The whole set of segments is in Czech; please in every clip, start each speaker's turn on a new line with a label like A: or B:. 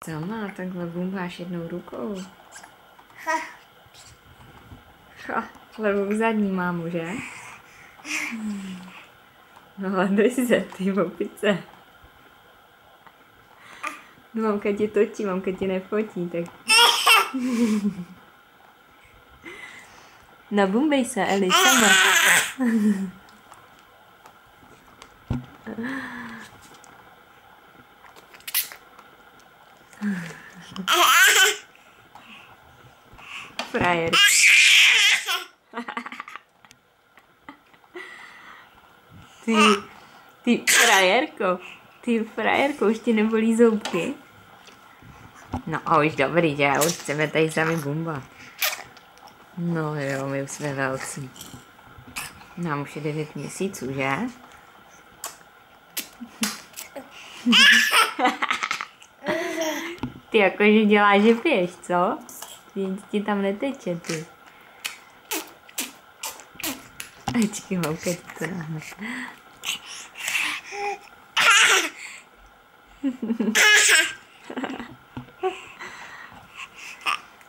A: Co má takhle bumbáš jednou rukou? Ha, levou zadní mámu, že? No hledej se, ty opice. No mamka tě točí, mamka tě nefotí, tak... Nabumbej se, Eli, sama. Frajer. Ty frajerko, už ti nebolí zoubky? No a už dobrý, že? Už chceme tady sami bumba. No jo, my už jsme velcí. Nám už je 9 měsíců, že? Ty jakože děláš, že piješ, co? Nic ti tam neteče, ty. Ačky, mamka ti to dáme.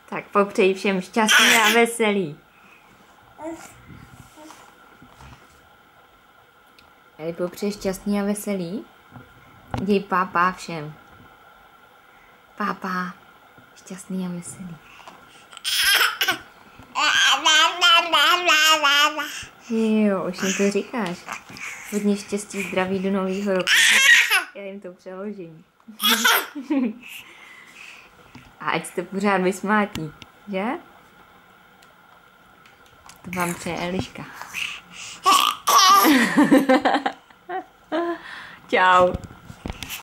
A: Tak popřeji všem šťastný a veselý. Eli, popřeji šťastný a veselý. Děj pápá všem. Pápá, šťastný a veselý. Jo, už jim to říkáš. Hodně štěstí, zdraví do nového roku. Já jim to přeložím. A ať jste pořád vysmátí, že? To vám přeje Eliška. Čau.